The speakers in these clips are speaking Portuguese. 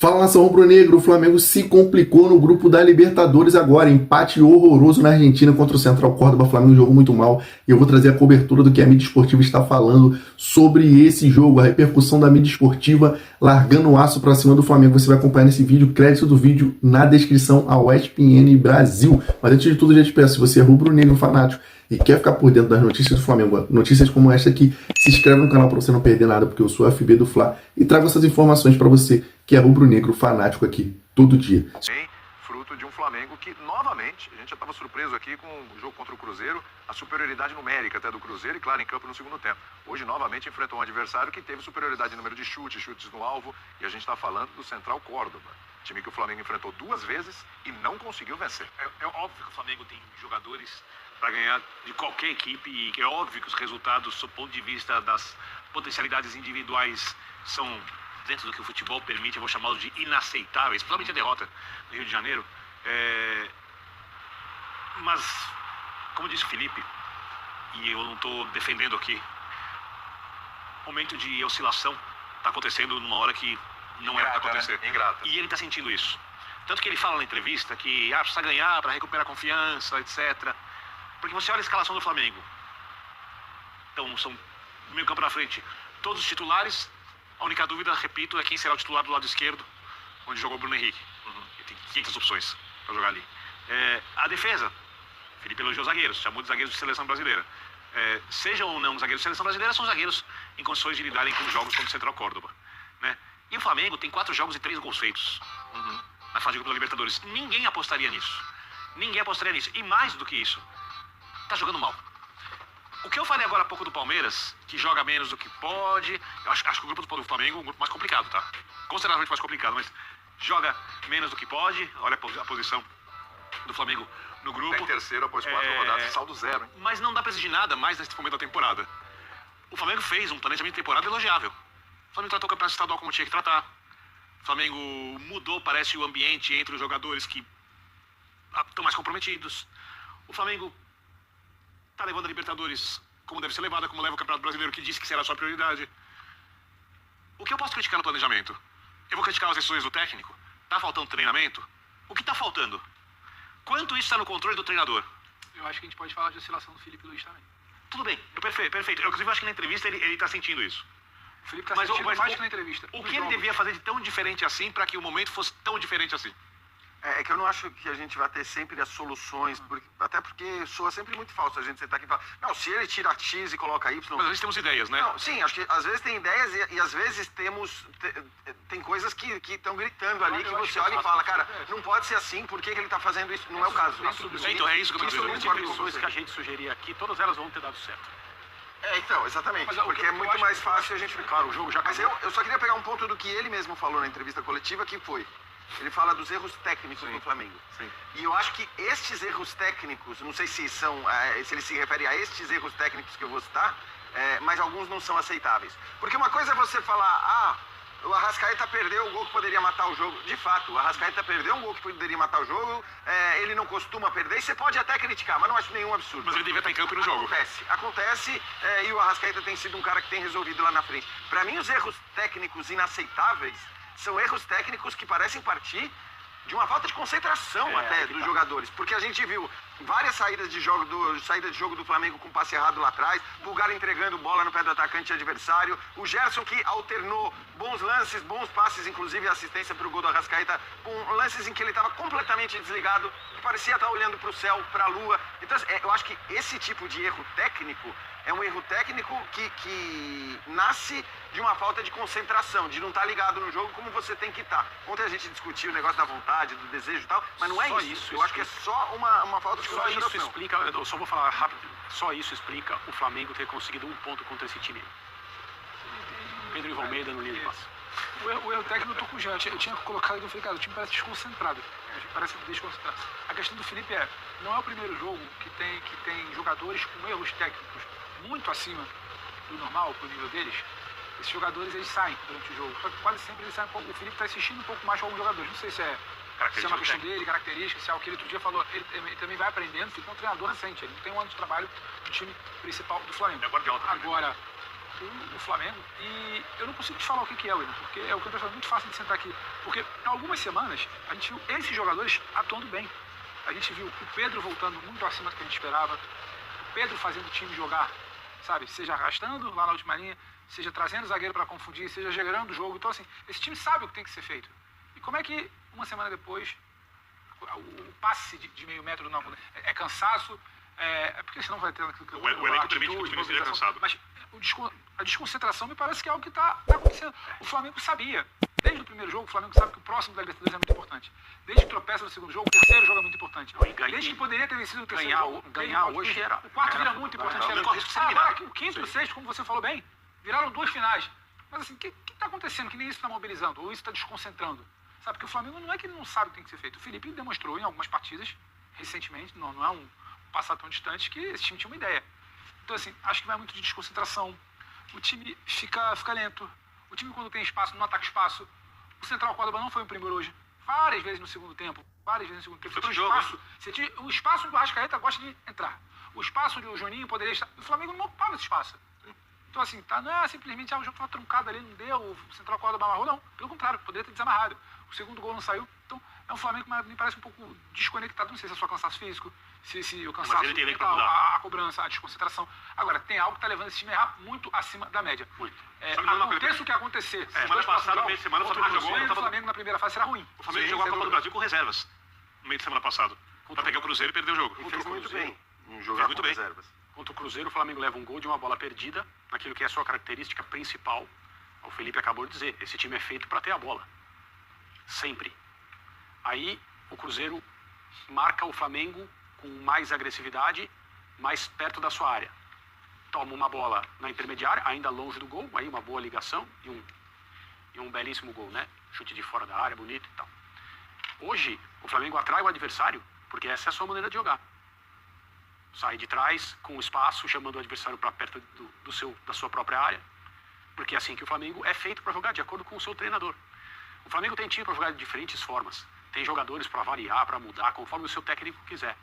Fala, nação rubro-negro, o Flamengo se complicou no grupo da Libertadores agora, empate horroroso na Argentina contra o Central Córdoba. O Flamengo jogou muito mal e eu vou trazer a cobertura do que a mídia esportiva está falando sobre esse jogo, a repercussão da mídia esportiva largando o aço para cima do Flamengo. Você vai acompanhar nesse vídeo, crédito do vídeo na descrição, ao ESPN Brasil. Mas antes de tudo, já te peço, se você é rubro-negro fanático e quer ficar por dentro das notícias do Flamengo, notícias como esta aqui, se inscreve no canal para você não perder nada, porque eu sou FB do Fla e trago essas informações para você que é rubro-negro fanático aqui, todo dia. Sim, fruto de um Flamengo que, novamente, a gente já estava surpreso aqui com o jogo contra o Cruzeiro, a superioridade numérica até do Cruzeiro e, claro, em campo no segundo tempo. Hoje, novamente, enfrentou um adversário que teve superioridade em número de chutes no alvo, e a gente está falando do Central Córdoba, time que o Flamengo enfrentou 2 vezes e não conseguiu vencer. É óbvio que o Flamengo tem jogadores para ganhar de qualquer equipe e é óbvio que os resultados, do ponto de vista das potencialidades individuais, são, dentro do que o futebol permite, eu vou chamá-los de inaceitáveis, principalmente a derrota do Rio de Janeiro. Mas, como disse o Felipe, e eu não estou defendendo aqui, momento de oscilação está acontecendo numa hora que não era para acontecer. Né? Ingrata. E ele está sentindo isso. Tanto que ele fala na entrevista que precisa ganhar para recuperar a confiança, etc. Porque você olha a escalação do Flamengo. Então, são do meio campo na frente, todos os titulares. A única dúvida, repito, é quem será o titular do lado esquerdo, onde jogou o Bruno Henrique. Tem 500 opções para jogar ali. A defesa, Felipe elogiou os zagueiros, chamou de zagueiros de seleção brasileira. Sejam ou não zagueiros de seleção brasileira, são zagueiros em condições de lidarem com jogos contra o Central Córdoba. Né? E o Flamengo tem 4 jogos e 3 gols feitos na fase de grupo da Libertadores. Ninguém apostaria nisso. Ninguém apostaria nisso. E mais do que isso, tá jogando mal. O que eu falei agora há pouco do Palmeiras, que joga menos do que pode, eu acho que o grupo do Flamengo é um grupo mais complicado, tá? Consideravelmente mais complicado, mas joga menos do que pode. Olha a posição do Flamengo no grupo. Está em terceiro após 4 rodadas, saldo 0. Hein? Mas não dá pra exigir nada mais nesse momento da temporada. O Flamengo fez um planejamento de temporada elogiável. O Flamengo tratou o campeonato estadual como tinha que tratar. O Flamengo mudou, parece, o ambiente entre os jogadores que estão mais comprometidos. O Flamengo tá levando a Libertadores como deve ser levada, como leva o Campeonato Brasileiro, que disse que será a sua prioridade. O que eu posso criticar no planejamento? Eu vou criticar as decisões do técnico? Tá faltando treinamento? O que tá faltando? Quanto isso está no controle do treinador? Eu acho que a gente pode falar de oscilação do Felipe Luiz também. Tudo bem, perfeito. Eu, inclusive, acho que na entrevista ele tá sentindo isso. O Felipe tá sentindo mais que na entrevista. O que ele devia fazer de tão diferente assim para que o momento fosse tão diferente assim? É que eu não acho que a gente vai ter sempre as soluções, até porque soa sempre muito falso a gente sentar aqui e falar, não, se ele tira X e coloca Y... Mas a gente temos ideias, né? Não, sim, acho que às vezes tem ideias e às vezes tem coisas que estão gritando ali, que você olha e fala, cara, não pode ser assim, por que ele está fazendo isso? Não é o caso. Então, é isso que eu estou dizendo. As soluções que a gente sugerir aqui, todas elas vão ter dado certo. Então, exatamente, porque é muito mais fácil a gente... Claro, o jogo já acabou. Mas eu só queria pegar um ponto do que ele mesmo falou na entrevista coletiva, que foi... Ele fala dos erros técnicos do Flamengo. Sim. E eu acho que estes erros técnicos, não sei se se ele se refere a estes erros técnicos que eu vou citar, mas alguns não são aceitáveis. Porque uma coisa é você falar, o Arrascaeta perdeu o gol que poderia matar o jogo. De fato, o Arrascaeta perdeu um gol que poderia matar o jogo, ele não costuma perder, e você pode até criticar, mas não acho nenhum absurdo. Mas ele devia estar em campo e no jogo. Acontece, e o Arrascaeta tem sido um cara que tem resolvido lá na frente. Para mim, os erros técnicos inaceitáveis são erros técnicos que parecem partir de uma falta de concentração dos jogadores. Porque a gente viu várias saídas de jogo do Flamengo com passe errado lá atrás, Pulgar entregando bola no pé do atacante adversário, o Gerson que alternou bons lances, bons passes, inclusive assistência para o gol do Arrascaeta, com lances em que ele estava completamente desligado, que parecia estar olhando para o céu, para a lua. Então, eu acho que esse tipo de erro técnico é um erro técnico que nasce de uma falta de concentração, de não estar ligado no jogo como você tem que estar. Ontem a gente discutiu o negócio da vontade, do desejo e tal, mas não é isso. Eu acho que é só uma falta de concentração. Só isso explica, eu só vou falar rápido, só isso explica o Flamengo ter conseguido 1 ponto contra esse time. Pedro Ivo Almeida no linha de passe. O erro técnico eu tô com o Jean, eu tinha colocado e eu falei, cara, o time parece desconcentrado. Parece desconcentrado. A questão do Felipe não é o primeiro jogo que tem jogadores com erros técnicos muito acima do normal, pro nível deles. Esses jogadores, eles saem durante o jogo. Só que quase sempre eles saem. O Felipe está insistindo um pouco mais com alguns jogadores. Não sei se é uma questão dele, característica, se é o que ele outro dia falou. Ele também vai aprendendo. Fica um treinador recente. Ele não tem um ano de trabalho no time principal do Flamengo. É Guardiola também. Agora, o Flamengo, e eu não consigo te falar o que é, William, porque é o que eu tô falando, muito fácil de sentar aqui. Porque em algumas semanas a gente viu esses jogadores atuando bem. A gente viu o Pedro voltando muito acima do que a gente esperava, o Pedro fazendo o time jogar, sabe, seja arrastando lá na última linha, seja trazendo o zagueiro para confundir, seja gerando o jogo. Então, assim, esse time sabe o que tem que ser feito. E como é que uma semana depois o passe de meio metro não é cansaço? É porque senão vai ter o elenco permite que o time seja cansado. Mas a desconcentração me parece que é algo que está acontecendo. O Flamengo sabia. Desde o primeiro jogo, o Flamengo sabe que o próximo da Libertadores é muito importante. Desde que tropeça no segundo jogo, o terceiro jogo é muito importante. Desde que poderia ter vencido o terceiro jogo. Ganhar hoje era... O quarto vira muito importante. Agora, o quinto e o sexto, como você falou bem, viraram 2 finais. Mas assim, o que está acontecendo? Que nem isso está mobilizando, ou isso está desconcentrando. Sabe, porque o Flamengo não é que ele não sabe o que tem que ser feito. O Felipe demonstrou em algumas partidas, recentemente, não é um passado tão distante, que esse time tinha uma ideia. Então, assim, acho que vai muito de desconcentração. O time fica lento. O time, quando tem espaço, não ataca espaço. O Central Córdoba não foi o primeiro hoje. Várias vezes no segundo tempo. Você tinha o espaço onde o Arrascaeta gosta de entrar. O espaço onde o Juninho poderia estar. O Flamengo não ocupava esse espaço. Então, assim, não é simplesmente o jogo estava truncado ali, não deu, o Central Córdoba amarrou, não. Pelo contrário, poderia ter desamarrado. O segundo gol não saiu. Então, é um Flamengo que me parece um pouco desconectado. Não sei se é só cansaço físico, se o cansaço mental, a cobrança, a desconcentração. Agora, tem algo que está levando esse time a errar muito acima da média. Muito. Aconteça o que acontecer. Semana passada, no meio de semana, o Flamengo jogou. O Flamengo na primeira fase era ruim. O Flamengo jogou a Copa do Brasil com reservas no meio de semana passado. Para pegar o Cruzeiro e perder o jogo. E fez muito bem em jogar com reservas. Contra o Cruzeiro, o Flamengo leva um gol de uma bola perdida, naquilo que é a sua característica principal. O Felipe acabou de dizer, esse time é feito para ter a bola. Sempre. Aí o Cruzeiro marca o Flamengo com mais agressividade, mais perto da sua área. Toma uma bola na intermediária, ainda longe do gol, aí uma boa ligação e um belíssimo gol, né? Chute de fora da área, bonito e tal. Hoje, o Flamengo atrai o adversário, porque essa é a sua maneira de jogar. Sai de trás, com o espaço, chamando o adversário para perto da sua própria área. Porque é assim que o Flamengo é feito para jogar, de acordo com o seu treinador. O Flamengo tem time para jogar de diferentes formas. Tem jogadores para variar, para mudar, conforme o seu técnico quiser.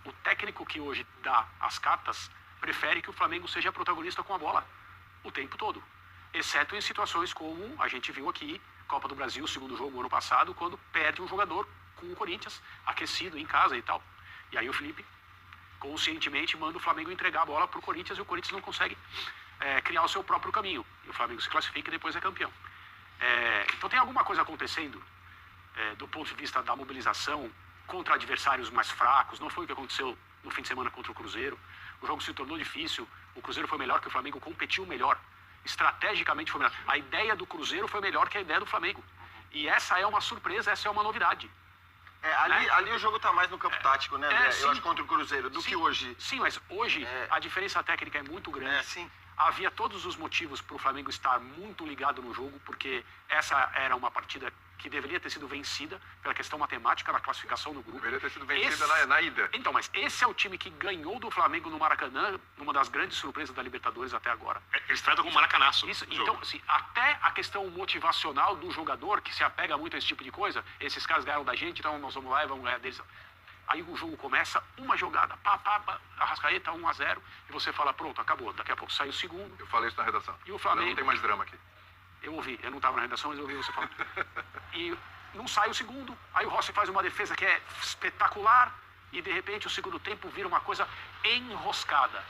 O técnico que hoje dá as cartas prefere que o Flamengo seja protagonista com a bola o tempo todo. Exceto em situações como a gente viu aqui, Copa do Brasil, segundo jogo ano passado, quando perde um jogador com o Corinthians, aquecido em casa e tal. E aí o Felipe conscientemente manda o Flamengo entregar a bola para o Corinthians e o Corinthians não consegue criar o seu próprio caminho. E o Flamengo se classifica e depois é campeão. Então tem alguma coisa acontecendo do ponto de vista da mobilização contra adversários mais fracos. Não foi o que aconteceu no fim de semana contra o Cruzeiro. O jogo se tornou difícil. O Cruzeiro foi melhor que o Flamengo, competiu melhor. Estrategicamente foi melhor. A ideia do Cruzeiro foi melhor que a ideia do Flamengo. E essa é uma surpresa, essa é uma novidade. Ali o jogo está mais no campo tático, né, André? Eu acho contra o Cruzeiro do que hoje. Sim, mas hoje a diferença técnica é muito grande. Sim. Havia todos os motivos para o Flamengo estar muito ligado no jogo, porque essa era uma partida que deveria ter sido vencida pela questão matemática da classificação do grupo. Deveria ter sido vencida na ida. Então, mas esse é o time que ganhou do Flamengo no Maracanã, numa das grandes surpresas da Libertadores até agora. Eles tratam como maracanaço. Então, assim, até a questão motivacional do jogador, que se apega muito a esse tipo de coisa, esses caras ganharam da gente, então nós vamos lá e vamos ganhar deles. Aí o jogo começa, uma jogada, Arrascaeta, 1-0, e você fala, pronto, acabou. Daqui a pouco sai o segundo. Eu falei isso na redação. E o Flamengo... Não tem mais drama aqui. Eu ouvi, eu não estava na redação, mas eu ouvi você falar. E não sai o segundo, aí o Rossi faz uma defesa que é espetacular, e de repente o segundo tempo vira uma coisa enroscada.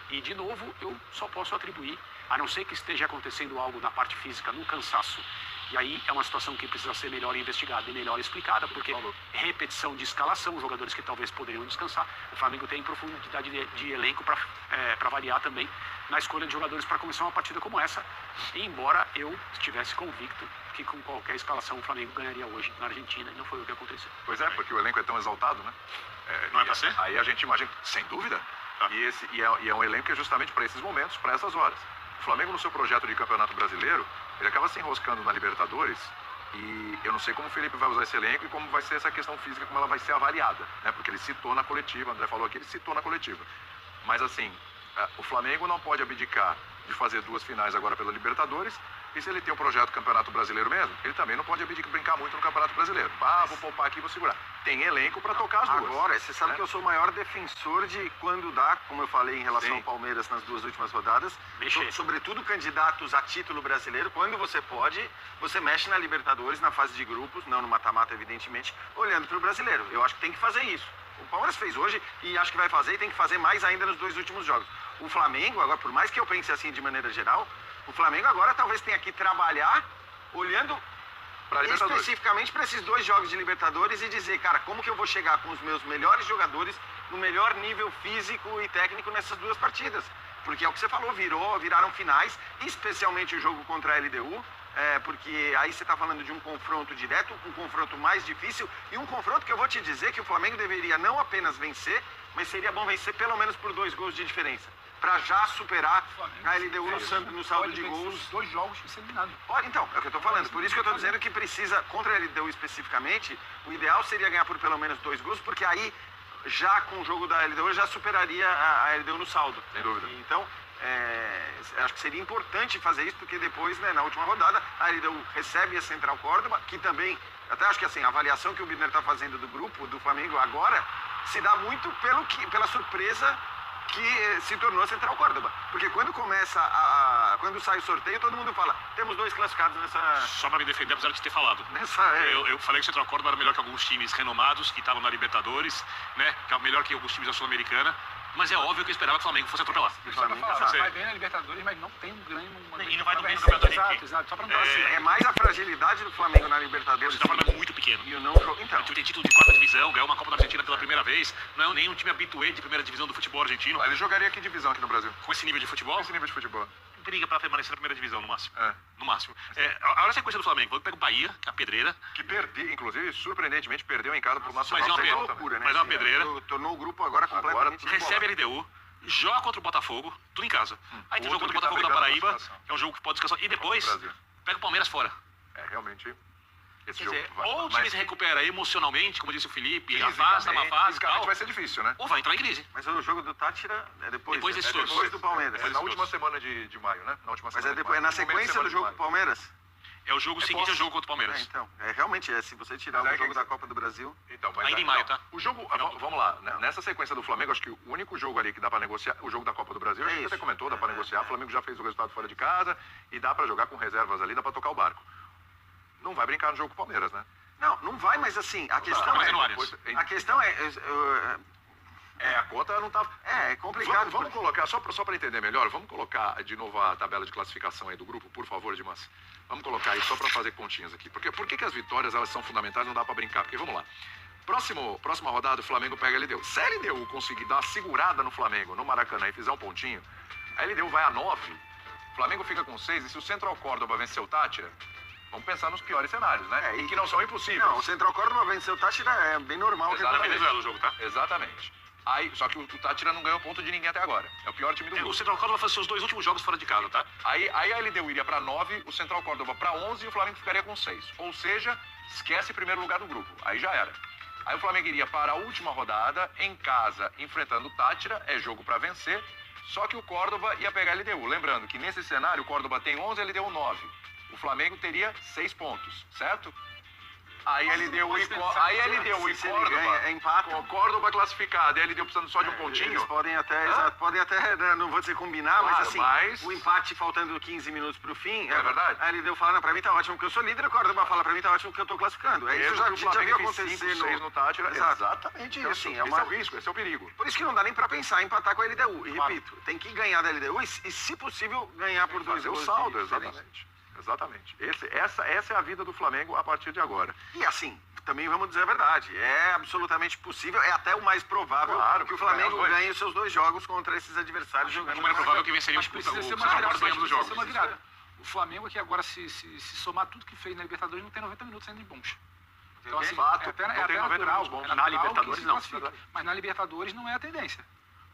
E de novo, eu só posso atribuir, a não ser que esteja acontecendo algo na parte física, no cansaço. E aí é uma situação que precisa ser melhor investigada e melhor explicada, porque repetição de escalação, jogadores que talvez poderiam descansar. O Flamengo tem profundidade de elenco para variar também na escolha de jogadores para começar uma partida como essa. E embora eu estivesse convicto que com qualquer escalação o Flamengo ganharia hoje na Argentina, e não foi o que aconteceu. Pois é, porque o elenco é tão exaltado, né? Não é para ser? Aí a gente imagina, sem dúvida. E é um elenco que é justamente para esses momentos, para essas horas. O Flamengo, no seu projeto de campeonato brasileiro, ele acaba se enroscando na Libertadores, e eu não sei como o Felipe vai usar esse elenco e como vai ser essa questão física, como ela vai ser avaliada, né? Porque ele citou na coletiva, o André falou aqui, ele citou na coletiva. Mas assim, o Flamengo não pode abdicar de fazer 2 finais agora pela Libertadores E se ele tem um projeto do Campeonato Brasileiro mesmo, ele também não pode brincar muito no Campeonato Brasileiro. Vou poupar aqui e vou segurar. Tem elenco para tocar as duas. Agora, você sabe que eu sou o maior defensor de quando dá, como eu falei em relação Sim. ao Palmeiras nas 2 últimas rodadas, Mexer. sobretudo candidatos a título brasileiro, quando você pode, você mexe na Libertadores, na fase de grupos, não no mata-mata, evidentemente, olhando para o brasileiro. Eu acho que tem que fazer isso. O Palmeiras fez hoje e acho que vai fazer e tem que fazer mais ainda nos 2 últimos jogos. O Flamengo, agora, por mais que eu pense assim de maneira geral, o Flamengo agora talvez tenha que trabalhar olhando especificamente para esses 2 jogos de Libertadores e dizer, cara, como que eu vou chegar com os meus melhores jogadores no melhor nível físico e técnico nessas 2 partidas? Porque é o que você falou, viraram finais, especialmente o jogo contra a LDU, porque aí você está falando de um confronto direto, um confronto mais difícil e um confronto que eu vou te dizer que o Flamengo deveria não apenas vencer, mas seria bom vencer pelo menos por 2 gols de diferença, para já superar a LDU no saldo de gols. Os 2 jogos e ser eliminado. Então, é o que eu estou falando. Por isso que eu estou dizendo que precisa, contra a LDU especificamente, o ideal seria ganhar por pelo menos 2 gols, porque aí, já com o jogo da LDU, já superaria a LDU no saldo. Sem dúvida. Então, acho que seria importante fazer isso, porque depois, né, na última rodada, a LDU recebe a Central Córdoba, que também, até acho que assim, a avaliação que o Birner está fazendo do grupo, do Flamengo agora, se dá muito pela surpresa que se tornou a Central Córdoba. Porque quando quando sai o sorteio, todo mundo fala, temos 2 classificados nessa... Só para me defender, apesar de ter falado. Eu falei que o Central Córdoba era melhor que alguns times renomados que estavam na Libertadores, né? Que é melhor que alguns times da Sul-Americana. Mas é óbvio que eu esperava que o Flamengo fosse atropelar. Vai bem na Libertadores, mas não tem um grande... E não vai bem no Campeonato. Exato. Só para não É mais a fragilidade do Flamengo na Libertadores. O Central Córdoba é muito pequeno. E o não... Então, O time tem título de 4ª divisão, ganhou uma Copa da Argentina pela primeira vez. Não é nem um time habitué de primeira divisão do futebol argentino. Ele jogaria que divisão aqui no Brasil? Com esse nível de futebol, Esse nível de futebol. briga para permanecer na primeira divisão no máximo. É. No máximo. Olha a sequência do Flamengo. Pega o Bahia, que é a pedreira. Que perdeu, inclusive, surpreendentemente, perdeu em casa pro Nacional. Mas é uma Sem pedreira. volta, loucura, né? Mas é uma pedreira. Tornou o grupo agora completamente... Recebe a LDU, joga contra o Botafogo, tudo em casa. Aí tem o jogo Outro contra o que Botafogo tá da brigando Paraíba, na classificação. que é um jogo que pode descansar. E depois Brasil. pega o Palmeiras fora. Realmente, esse Quer jogo dizer, vai... ou o time se recupera emocionalmente, como disse o Felipe, fisicamente, afasta uma fase e fisicamente tal, vai ser difícil, né? ou vai entrar em crise. Mas o jogo do Tátira é depois. Depois desses todos. depois do Palmeiras. É na última semana de maio, né? Na última Mas semana é de depois, maio. na sequência do jogo do Palmeiras? É o jogo seguinte ao jogo contra o Palmeiras. Então, realmente, se você tirar Mas o é jogo que- da Copa do Brasil... Então, mas Ainda em maio, não. tá? O jogo, vamos lá, né? Nessa sequência do Flamengo, acho que o único jogo ali que dá pra negociar, o jogo da Copa do Brasil, a gente isso. até comentou, dá pra negociar, o Flamengo já fez o resultado fora de casa e dá pra jogar com reservas ali, dá pra tocar o barco. Não vai brincar no jogo com o Palmeiras, né? Não vai, mas assim, a questão mas é... é no Allianz. A questão é... A conta não tá... É complicado. Vamos colocar, só para entender melhor, vamos colocar de novo a tabela de classificação aí do grupo, por favor, Dimas. Vamos colocar aí só para fazer continhas aqui. Porque por que as vitórias elas são fundamentais, não dá para brincar? Porque vamos lá. Próxima rodada, o Flamengo pega a LDU. Se a LDU conseguir dar uma segurada no Flamengo, no Maracanã, e fizer um pontinho, a LDU vai a 9, o Flamengo fica com 6, e se o Central Córdoba vencer o Tátira, vamos pensar nos piores cenários, né? E que não são impossíveis. Não, o Central Córdoba venceu o Tátira é bem normal. Tá na Venezuela o jogo, tá? Exatamente. Aí, só que o Tátira não ganhou ponto de ninguém até agora. É o pior time do O grupo. Central Córdoba vai fazer seus 2 últimos jogos fora de casa, tá? Aí a LDU iria para 9, o Central Córdoba para 11 e o Flamengo ficaria com 6. Ou seja, esquece primeiro lugar do grupo. Aí já era. Aí o Flamengo iria para a última rodada, em casa, enfrentando o Tátira, é jogo para vencer. Só que o Córdoba ia pegar a LDU. Lembrando que nesse cenário o Córdoba tem 11 e a LDU 9. O Flamengo teria 6 pontos, certo? Aí a LDU e Córdoba, empate. com o Córdoba classificado e a LDU precisando só de um pontinho. Eles podem até, né, não vou dizer combinar, Claro, mas assim, mas- o empate faltando 15 minutos pro fim, É verdade. Aí ele deu falando, pra mim tá ótimo que eu sou líder, o Córdoba fala pra mim tá ótimo que eu tô classificando. É isso, Mesmo a que o gente já viu Flamengo fez acontecer 5, 6 no Tátira. Exato. Exatamente Então, isso. assim, Esse é o risco, esse é o perigo. Por isso que não dá nem pra pensar em empatar com a LDU. E repito, tem que ganhar da LDU e se possível, ganhar por 2 Fazer o gols. saldo, de diferença. exatamente. Exatamente. Essa é a vida do Flamengo a partir de agora. E assim, também vamos dizer a verdade, é absolutamente possível, é até o mais provável Claro, que o Flamengo ganhar os dois. ganhe os seus 2 jogos contra esses adversários jogando. O mais provável é que venceria Mas o precisa ser Central uma virada. Córdoba em ambos os Precisa jogos. ser uma virada. O Flamengo aqui agora, se somar tudo que fez na Libertadores, não tem 90 minutos ainda de bons. Então, assim, Fato, é até não tem natural, 90 minutos bons. é Na natural Libertadores, que se não. classifique. Mas na Libertadores não é a tendência.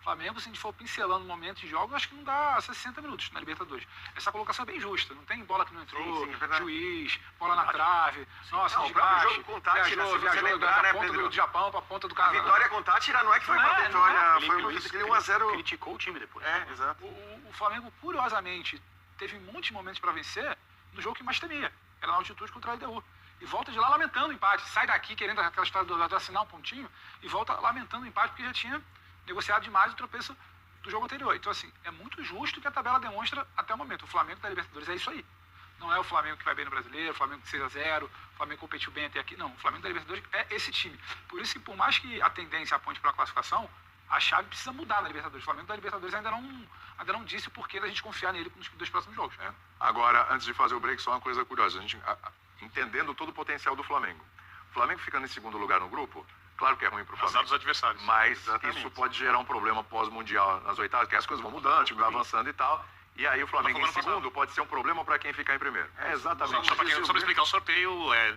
O Flamengo, se a gente for pincelando momentos de jogo, eu acho que não dá 60 minutos na Libertadores. Essa colocação é bem justa. Não tem bola que não entrou, Sim, é verdade. juiz, bola na trave. Nossa, Não, o próprio desgaste. jogo com o Tátira, se você Viajou lembrar, da né, ponta Pedro? do Japão pra ponta do A Canadá. vitória com o Tátira não é que foi uma vitória, foi uma aquele 1-0. Criticou o time depois. É, exato. O Flamengo, curiosamente, teve muitos momentos para vencer no jogo que mais temia, era na altitude contra a LDU. E volta de lá lamentando o empate, sai daqui querendo aquela história de assinar um pontinho, e volta lamentando o empate porque já tinha negociado demais o tropeço do jogo anterior. Então, assim, é muito justo que a tabela demonstra até o momento. O Flamengo da Libertadores é isso aí. Não é o Flamengo que vai bem no Brasileiro, o Flamengo que 6-0, o Flamengo competiu bem até aqui. Não, o Flamengo da Libertadores é esse time. Por isso que, por mais que a tendência aponte para a classificação, a chave precisa mudar na Libertadores. O Flamengo da Libertadores ainda não disse o porquê da gente confiar nele nos 2 próximos jogos. Agora, antes de fazer o break, só uma coisa curiosa. A gente, entendendo todo o potencial do Flamengo. O Flamengo ficando em segundo lugar no grupo, claro que é ruim para o Flamengo. Azar dos adversários. Mas isso pode gerar um problema pós-mundial nas oitavas, que as coisas vão mudando, o time vai avançando e tal. E aí o Flamengo em segundo pode ser um problema para quem ficar em primeiro. É exatamente Só para explicar o sorteio,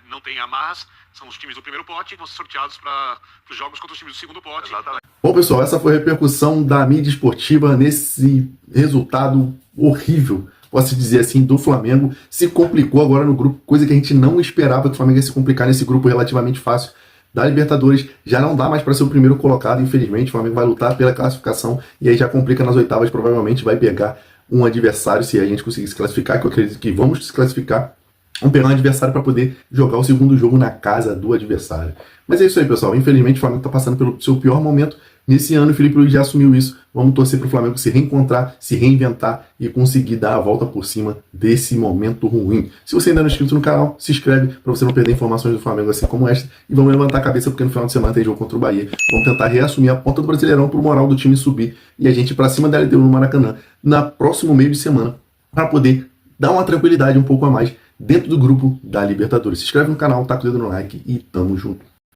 não tem amarras, são os times do primeiro pote que vão ser sorteados para os jogos contra os times do segundo pote. Exatamente. Bom, pessoal, essa foi a repercussão da mídia esportiva nesse resultado horrível, posso dizer assim, do Flamengo. Se complicou agora no grupo, coisa que a gente não esperava que o Flamengo ia se complicar nesse grupo relativamente fácil da Libertadores. Já não dá mais para ser o primeiro colocado, infelizmente. O Flamengo vai lutar pela classificação e aí já complica nas oitavas, provavelmente vai pegar um adversário, se a gente conseguir se classificar, que eu acredito que vamos se classificar, vamos pegar um adversário para poder jogar o segundo jogo na casa do adversário. Mas é isso aí, pessoal. Infelizmente, o Flamengo está passando pelo seu pior momento nesse ano. O Felipe Luiz já assumiu isso. Vamos torcer para o Flamengo se reencontrar, se reinventar e conseguir dar a volta por cima desse momento ruim. Se você ainda não é inscrito no canal, se inscreve para você não perder informações do Flamengo assim como esta. E vamos levantar a cabeça porque no final de semana tem jogo contra o Bahia. Vamos tentar reassumir a ponta do Brasileirão para o moral do time subir e a gente ir para cima da LDU no Maracanã na próximo meio de semana para poder dar uma tranquilidade um pouco a mais dentro do grupo da Libertadores. Se inscreve no canal, taca o dedo no like e tamo junto.